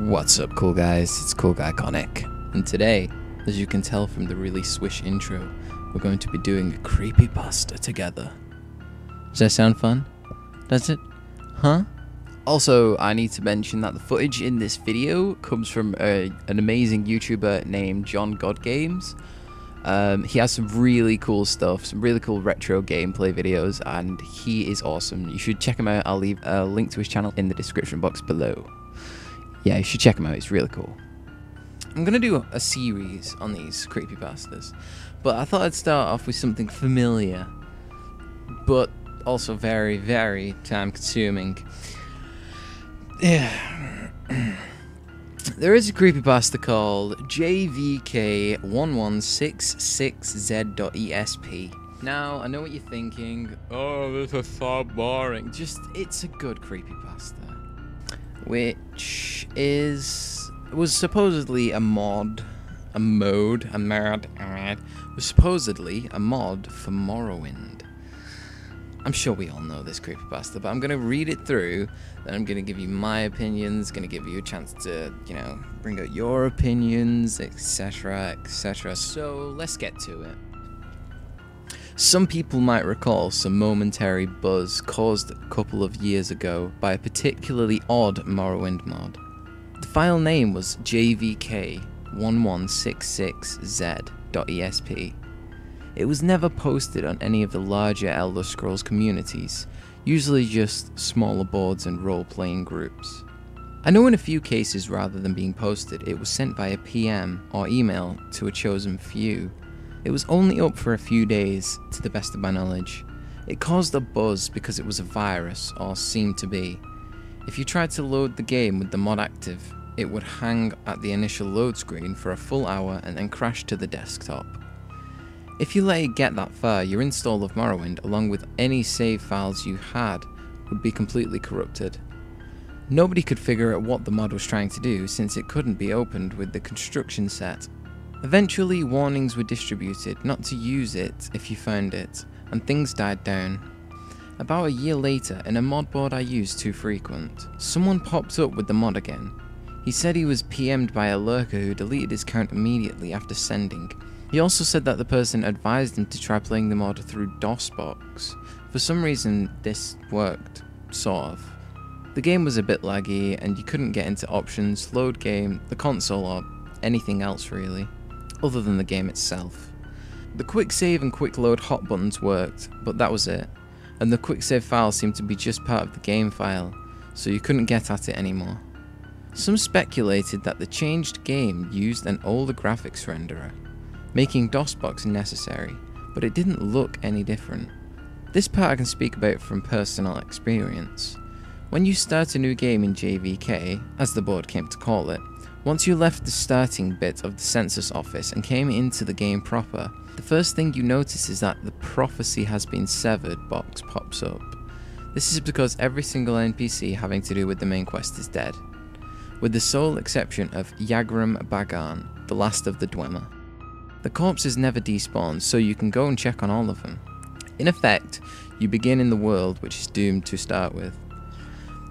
What's up, cool guys? It's Cool Guy Konic, and today, as you can tell from the really swish intro, we're going to be doing a creepypasta together. Does that sound fun? Does it? Huh? Also, I need to mention that the footage in this video comes from an amazing YouTuber named John God Games. He has some really cool stuff, some really cool retro gameplay videos, and he is awesome. You should check him out. I'll leave a link to his channel in the description box below. Yeah, you should check him out. He's really cool. I'm going to do a series on these creepypastas, but I thought I'd start off with something familiar, but also very, very time-consuming. Yeah. There is a creepypasta called jvk1166z.esp. Now, I know what you're thinking. Oh, this is so boring. It's a good creepypasta. Which was supposedly a mod. Was supposedly a mod for Morrowind. I'm sure we all know this creepypasta, but I'm going to read it through, then I'm going to give you my opinions, going to give you a chance to, bring out your opinions, etc., etc. So, let's get to it. Some people might recall some momentary buzz caused a couple of years ago by a particularly odd Morrowind mod. The file name was jvk1166z.esp. It was never posted on any of the larger Elder Scrolls communities, usually just smaller boards and role-playing groups. I know in a few cases, rather than being posted, it was sent via PM or email to a chosen few. It was only up for a few days, to the best of my knowledge. It caused a buzz because it was a virus, or seemed to be. If you tried to load the game with the mod active, it would hang at the initial load screen for a full hour and then crash to the desktop. If you let it get that far, your install of Morrowind, along with any save files you had, would be completely corrupted. Nobody could figure out what the mod was trying to do, since it couldn't be opened with the construction set. Eventually, warnings were distributed not to use it if you found it, and things died down. About a year later, in a mod board I used too frequent, someone popped up with the mod again. He said he was PM'd by a lurker who deleted his account immediately after sending. He also said that the person advised him to try playing the mod through DOSBox. For some reason, this worked, sort of. The game was a bit laggy, and you couldn't get into options, load game, the console, or anything else really, other than the game itself. The quick save and quick load hot buttons worked, but that was it, and the quick save file seemed to be just part of the game file, so you couldn't get at it anymore. Some speculated that the changed game used an older graphics renderer, making DOSBox necessary, but it didn't look any different. This part I can speak about from personal experience. When you start a new game in JVK, as the board came to call it, once you left the starting bit of the census office and came into the game proper, the first thing you notice is that the prophecy has been severed box pops up. This is because every single NPC having to do with the main quest is dead, with the sole exception of Yagram Bagan, the last of the Dwemer. The corpses never despawn, so you can go and check on all of them. In effect, you begin in the world which is doomed to start with.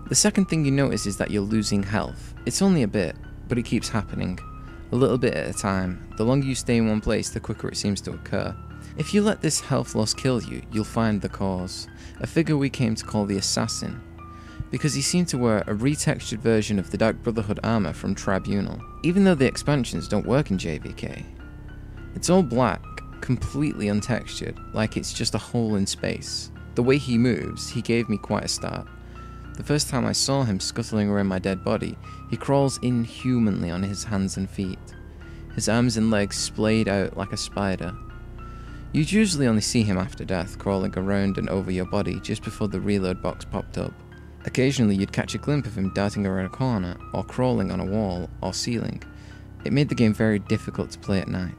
The second thing you notice is that you're losing health. It's only a bit, but it keeps happening. A little bit at a time. The longer you stay in one place, the quicker it seems to occur. If you let this health loss kill you, you'll find the cause. A figure we came to call the Assassin, because he seemed to wear a retextured version of the Dark Brotherhood armor from Tribunal, even though the expansions don't work in JVK. It's all black, completely untextured, like it's just a hole in space. The way he moves, he gave me quite a start. The first time I saw him scuttling around my dead body, he crawls inhumanly on his hands and feet. His arms and legs splayed out like a spider. You'd usually only see him after death, crawling around and over your body just before the reload box popped up. Occasionally you'd catch a glimpse of him darting around a corner, or crawling on a wall or ceiling. It made the game very difficult to play at night.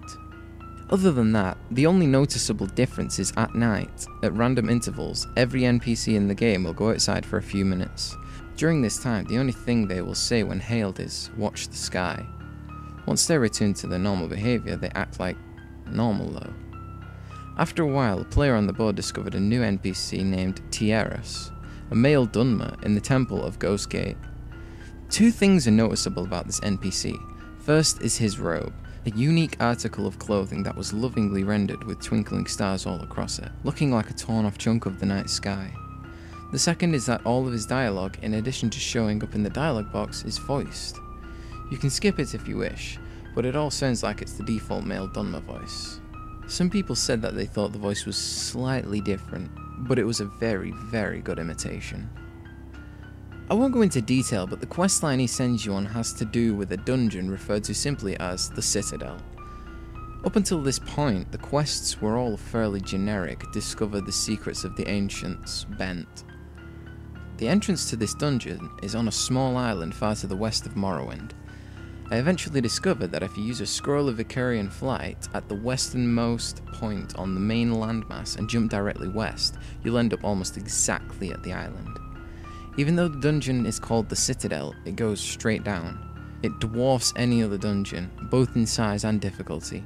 Other than that, the only noticeable difference is at night, at random intervals, every NPC in the game will go outside for a few minutes. During this time, the only thing they will say when hailed is, "Watch the sky." Once they return to their normal behaviour, they act like normal though. After a while, a player on the board discovered a new NPC named Tierras, a male Dunmer in the Temple of Ghostgate. Two things are noticeable about this NPC. First is his robe, a unique article of clothing that was lovingly rendered with twinkling stars all across it, looking like a torn off chunk of the night sky. The second is that all of his dialogue, in addition to showing up in the dialogue box, is voiced. You can skip it if you wish, but it all sounds like it's the default male Dunmer voice. Some people said that they thought the voice was slightly different, but it was a very, very good imitation. I won't go into detail, but the questline he sends you on has to do with a dungeon referred to simply as the Citadel. Up until this point, the quests were all fairly generic: discover the secrets of the ancients, bent. The entrance to this dungeon is on a small island far to the west of Morrowind. I eventually discovered that if you use a scroll of Vicarian flight at the westernmost point on the main landmass and jump directly west, you'll end up almost exactly at the island. Even though the dungeon is called the Citadel, it goes straight down. It dwarfs any other dungeon, both in size and difficulty.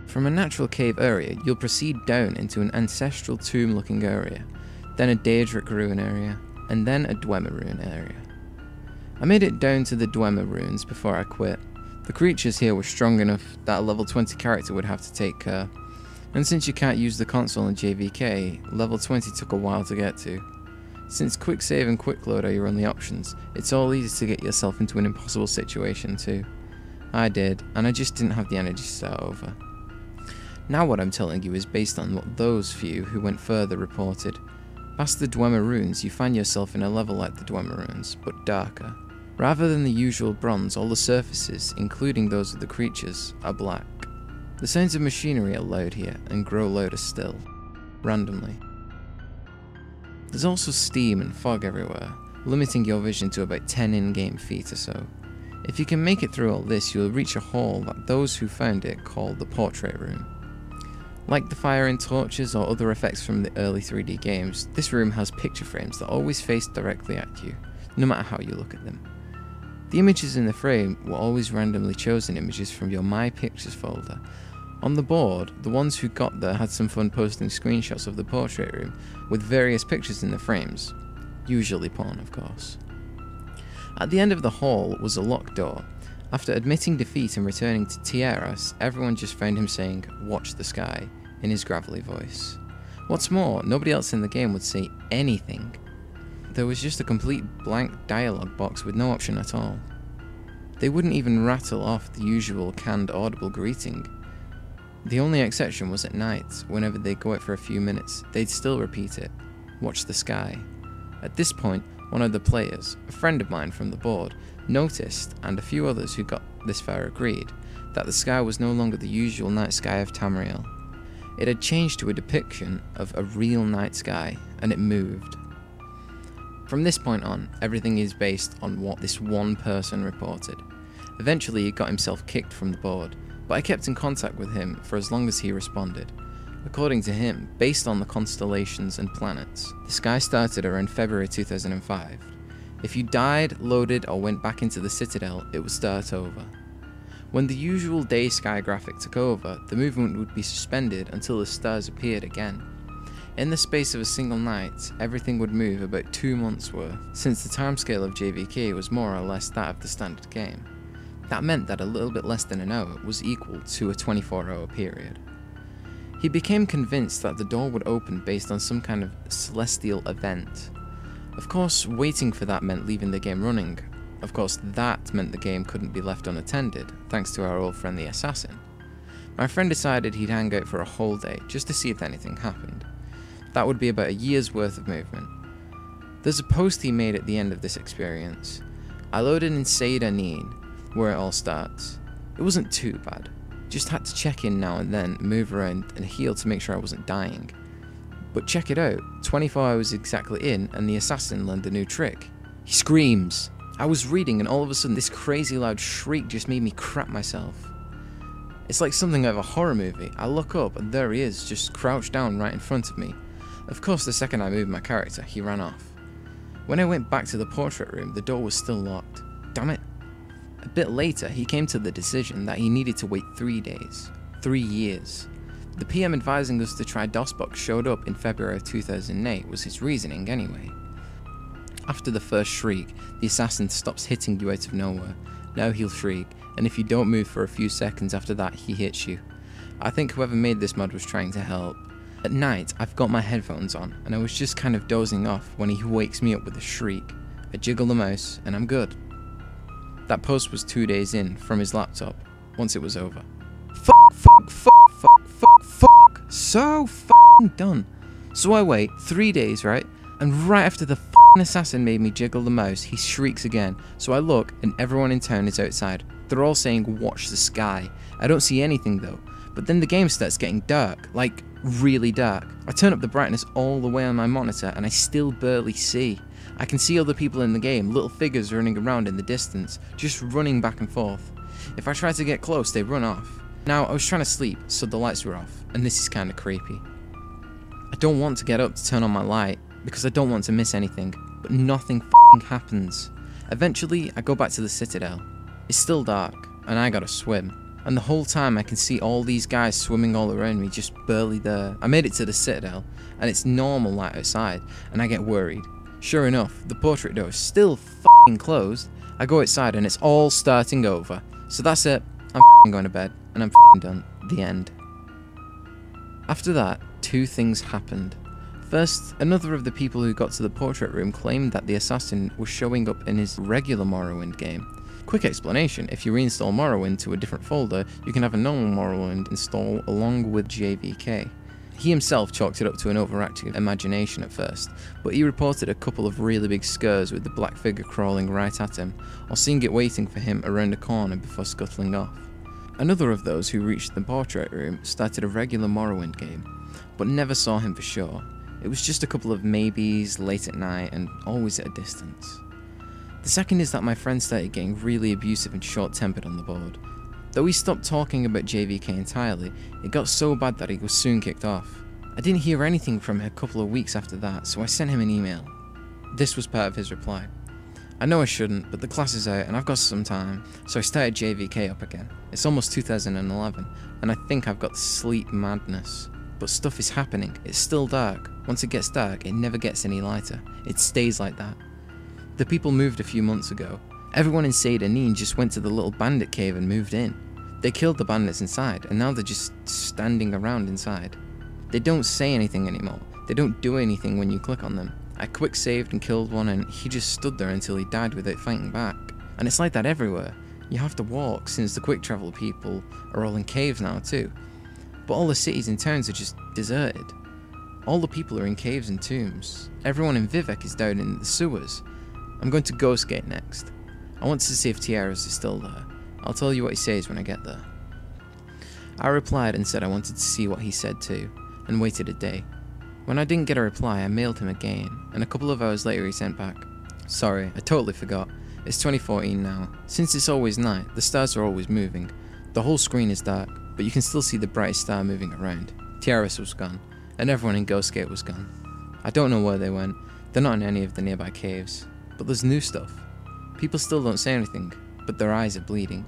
From a natural cave area, you'll proceed down into an ancestral tomb-looking area, then a Daedric ruin area, and then a Dwemer ruin area. I made it down to the Dwemer ruins before I quit. The creatures here were strong enough that a level 20 character would have to take care, and since you can't use the console in JVK, level 20 took a while to get to. Since quick save and quick load are your only options, it's all easy to get yourself into an impossible situation too. I did, and I just didn't have the energy to start over. Now what I'm telling you is based on what those few who went further reported. Past the Dwemer ruins, you find yourself in a level like the Dwemer ruins, but darker. Rather than the usual bronze, all the surfaces, including those of the creatures, are black. The sounds of machinery are loud here, and grow louder still, randomly. There's also steam and fog everywhere, limiting your vision to about 10 in-game feet or so. If you can make it through all this, you'll reach a hall that those who found it call the Portrait Room. Like the fire and torches or other effects from the early 3D games, this room has picture frames that always face directly at you, no matter how you look at them. The images in the frame were always randomly chosen images from your My Pictures folder. On the board, the ones who got there had some fun posting screenshots of the portrait room with various pictures in the frames, usually porn of course. At the end of the hall was a locked door. After admitting defeat and returning to Tierras, everyone just found him saying, "Watch the sky," in his gravelly voice. What's more, nobody else in the game would say anything. There was just a complete blank dialogue box with no option at all. They wouldn't even rattle off the usual canned audible greeting. The only exception was at night. Whenever they'd go out for a few minutes, they'd still repeat it, "Watch the sky." At this point, one of the players, a friend of mine from the board, noticed, and a few others who got this far agreed, that the sky was no longer the usual night sky of Tamriel. It had changed to a depiction of a real night sky, and it moved. From this point on, everything is based on what this one person reported. Eventually he got himself kicked from the board, but I kept in contact with him for as long as he responded. According to him, based on the constellations and planets, the sky started around February 2005. If you died, loaded, or went back into the Citadel, it would start over. When the usual day sky graphic took over, the movement would be suspended until the stars appeared again. In the space of a single night, everything would move about 2 months worth, since the timescale of JVK was more or less that of the standard game. That meant that a little bit less than an hour was equal to a 24-hour period. He became convinced that the door would open based on some kind of celestial event. Of course, waiting for that meant leaving the game running. Of course, that meant the game couldn't be left unattended, thanks to our old friend the assassin. My friend decided he'd hang out for a whole day, just to see if anything happened. That would be about a year's worth of movement. There's a post he made at the end of this experience. I loaded in Seda Neen, where it all starts. It wasn't too bad. Just had to check in now and then, move around, and heal to make sure I wasn't dying. But check it out, 24 hours exactly in, and the assassin learned a new trick. He screams! I was reading, and all of a sudden this crazy loud shriek just made me crap myself. It's like something out of a horror movie. I look up, and there he is, just crouched down right in front of me. Of course, the second I moved my character, he ran off. When I went back to the portrait room, the door was still locked. Damn it. A bit later, he came to the decision that he needed to wait 3 days. 3 years. The PM advising us to try DOSBox showed up in February of 2008 was his reasoning anyway. After the first shriek, the assassin stops hitting you out of nowhere. Now he'll shriek, and if you don't move for a few seconds after that, he hits you. I think whoever made this mod was trying to help. At night, I've got my headphones on, and I was just kind of dozing off when he wakes me up with a shriek. I jiggle the mouse, and I'm good. That post was 2 days in from his laptop, once it was over. Fuck. So f***ing done. So I wait 3 days, right? And right after the f***ing assassin made me jiggle the mouse, he shrieks again. So I look, and everyone in town is outside. They're all saying, watch the sky. I don't see anything though. But then the game starts getting dark, like really dark. I turn up the brightness all the way on my monitor and I still barely see. I can see other people in the game, little figures running around in the distance, just running back and forth. If I try to get close, they run off. Now, I was trying to sleep, so the lights were off, and this is kinda creepy. I don't want to get up to turn on my light, because I don't want to miss anything, but nothing f***ing happens. Eventually, I go back to the Citadel. It's still dark, and I gotta swim. And the whole time I can see all these guys swimming all around me, just barely there. I made it to the Citadel, and it's normal light outside, and I get worried. Sure enough, the portrait door is still f***ing closed. I go outside and it's all starting over. So that's it, I'm f***ing going to bed, and I'm f***ing done. The end. After that, 2 things happened. First, another of the people who got to the portrait room claimed that the assassin was showing up in his regular Morrowind game. Quick explanation, if you reinstall Morrowind to a different folder, you can have a normal Morrowind install along with JVK. He himself chalked it up to an overactive imagination at first, but he reported a couple of really big scares with the black figure crawling right at him, or seeing it waiting for him around a corner before scuttling off. Another of those who reached the portrait room started a regular Morrowind game, but never saw him for sure. It was just a couple of maybes late at night and always at a distance. The second is that my friend started getting really abusive and short-tempered on the board. Though he stopped talking about JVK entirely, it got so bad that he was soon kicked off. I didn't hear anything from him a couple of weeks after that, so I sent him an email. This was part of his reply. I know I shouldn't, but the class is out and I've got some time, so I started JVK up again. It's almost 2011, and I think I've got sleep madness. But stuff is happening, it's still dark. Once it gets dark, it never gets any lighter. It stays like that. The people moved a few months ago. Everyone in Said Anin just went to the little bandit cave and moved in. They killed the bandits inside, and now they're just standing around inside. They don't say anything anymore. They don't do anything when you click on them. I quick saved and killed one, and he just stood there until he died without fighting back. And it's like that everywhere. You have to walk, since the quick travel people are all in caves now too. But all the cities and towns are just deserted. All the people are in caves and tombs. Everyone in Vivek is down in the sewers. I'm going to Ghostgate next. I want to see if Tiaras is still there. I'll tell you what he says when I get there. I replied and said I wanted to see what he said too, and waited a day. When I didn't get a reply, I mailed him again, and a couple of hours later he sent back. Sorry, I totally forgot. It's 2014 now. Since it's always night, the stars are always moving. The whole screen is dark, but you can still see the brightest star moving around. Tiaras was gone, and everyone in Ghostgate was gone. I don't know where they went. They're not in any of the nearby caves. But there's new stuff. People still don't say anything, but their eyes are bleeding.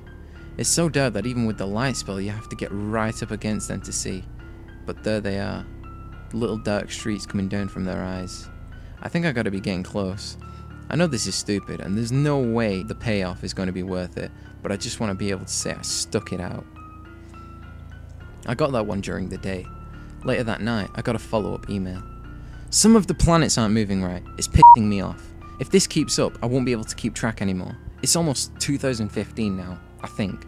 It's so dark that even with the light spell you have to get right up against them to see. But there they are. Little dark streaks coming down from their eyes. I think I gotta be getting close. I know this is stupid and there's no way the payoff is going to be worth it, but I just want to be able to say I stuck it out. I got that one during the day. Later that night I got a follow-up email. Some of the planets aren't moving right. It's pissing me off. If this keeps up, I won't be able to keep track anymore. It's almost 2015 now, I think.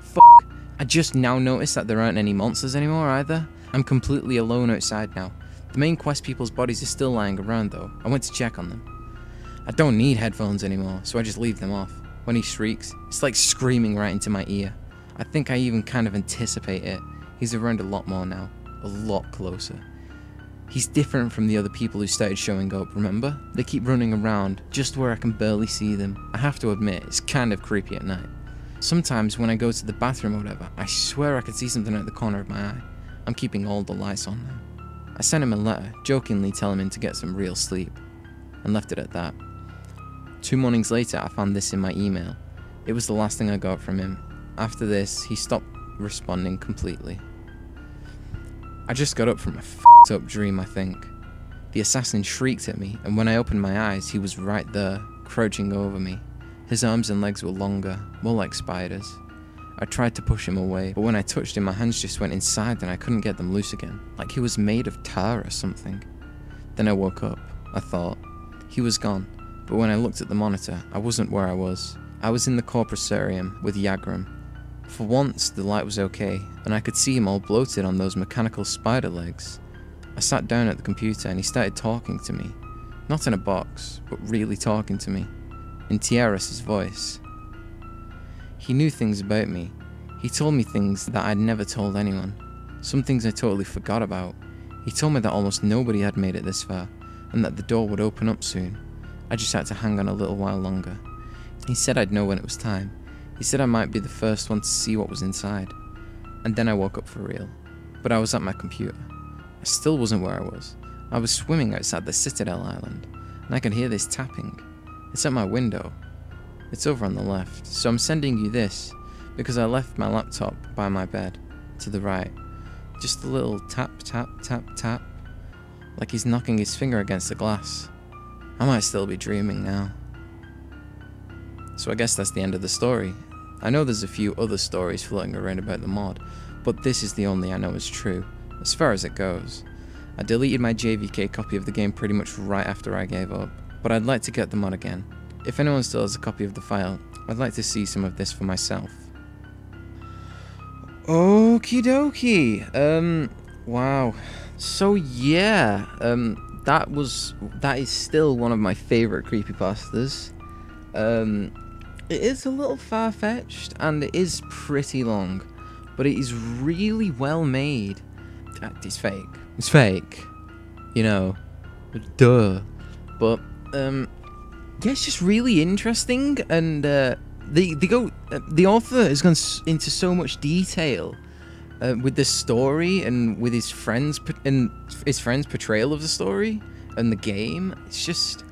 Fuck. I just now noticed that there aren't any monsters anymore either. I'm completely alone outside now. The main quest people's bodies are still lying around though. I went to check on them. I don't need headphones anymore, so I just leave them off. When he shrieks, it's like screaming right into my ear. I think I even kind of anticipate it. He's around a lot more now. A lot closer. He's different from the other people who started showing up, remember? They keep running around, just where I can barely see them. I have to admit, it's kind of creepy at night. Sometimes when I go to the bathroom or whatever, I swear I can see something out the corner of my eye. I'm keeping all the lights on now. I sent him a letter, jokingly telling him to get some real sleep, and left it at that. 2 mornings later, I found this in my email. It was the last thing I got from him. After this, he stopped responding completely. I just got up from a f***ed up dream, I think. The assassin shrieked at me, and when I opened my eyes, he was right there, crouching over me. His arms and legs were longer, more like spiders. I tried to push him away, but when I touched him, my hands just went inside and I couldn't get them loose again, like he was made of tar or something. Then I woke up, I thought. He was gone, but when I looked at the monitor, I wasn't where I was. I was in the Corpusarium with Yagram. For once, the light was okay, and I could see him all bloated on those mechanical spider legs. I sat down at the computer and he started talking to me. Not in a box, but really talking to me. In Tiaras' voice. He knew things about me. He told me things that I'd never told anyone. Some things I totally forgot about. He told me that almost nobody had made it this far, and that the door would open up soon. I just had to hang on a little while longer. He said I'd know when it was time. He said I might be the first one to see what was inside. And then I woke up for real. But I was at my computer. I still wasn't where I was. I was swimming outside the Citadel Island, and I could hear this tapping. It's at my window. It's over on the left, so I'm sending you this, because I left my laptop by my bed, to the right. Just a little tap, tap, tap, tap, like he's knocking his finger against the glass. I might still be dreaming now. So I guess that's the end of the story. I know there's a few other stories floating around about the mod, but this is the only I know is true, as far as it goes. I deleted my JVK copy of the game pretty much right after I gave up, but I'd like to get the mod again. If anyone still has a copy of the file, I'd like to see some of this for myself. Okie dokie. Wow. So yeah, that is still one of my favorite creepypastas. It is a little far-fetched, and it is pretty long, but it is really well made. It's fake. It's fake. You know. Duh. But, yeah, it's just really interesting, and the author has gone into so much detail with the story and with his friend's portrayal of the story and the game. It's just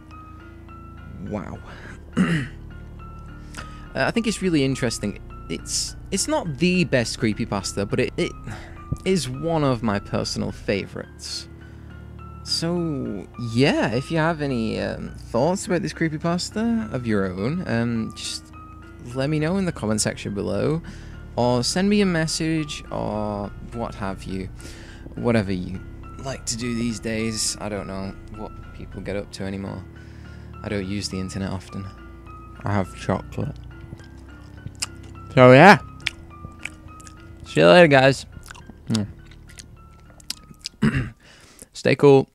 wow. I think it's really interesting. It's not the best creepypasta, but it is one of my personal favorites. So, yeah, if you have any thoughts about this creepypasta of your own, just let me know in the comment section below, or send me a message, or what have you. Whatever you like to do these days. I don't know what people get up to anymore. I don't use the internet often. I have chocolate. So, yeah. See you later, guys. Stay cool.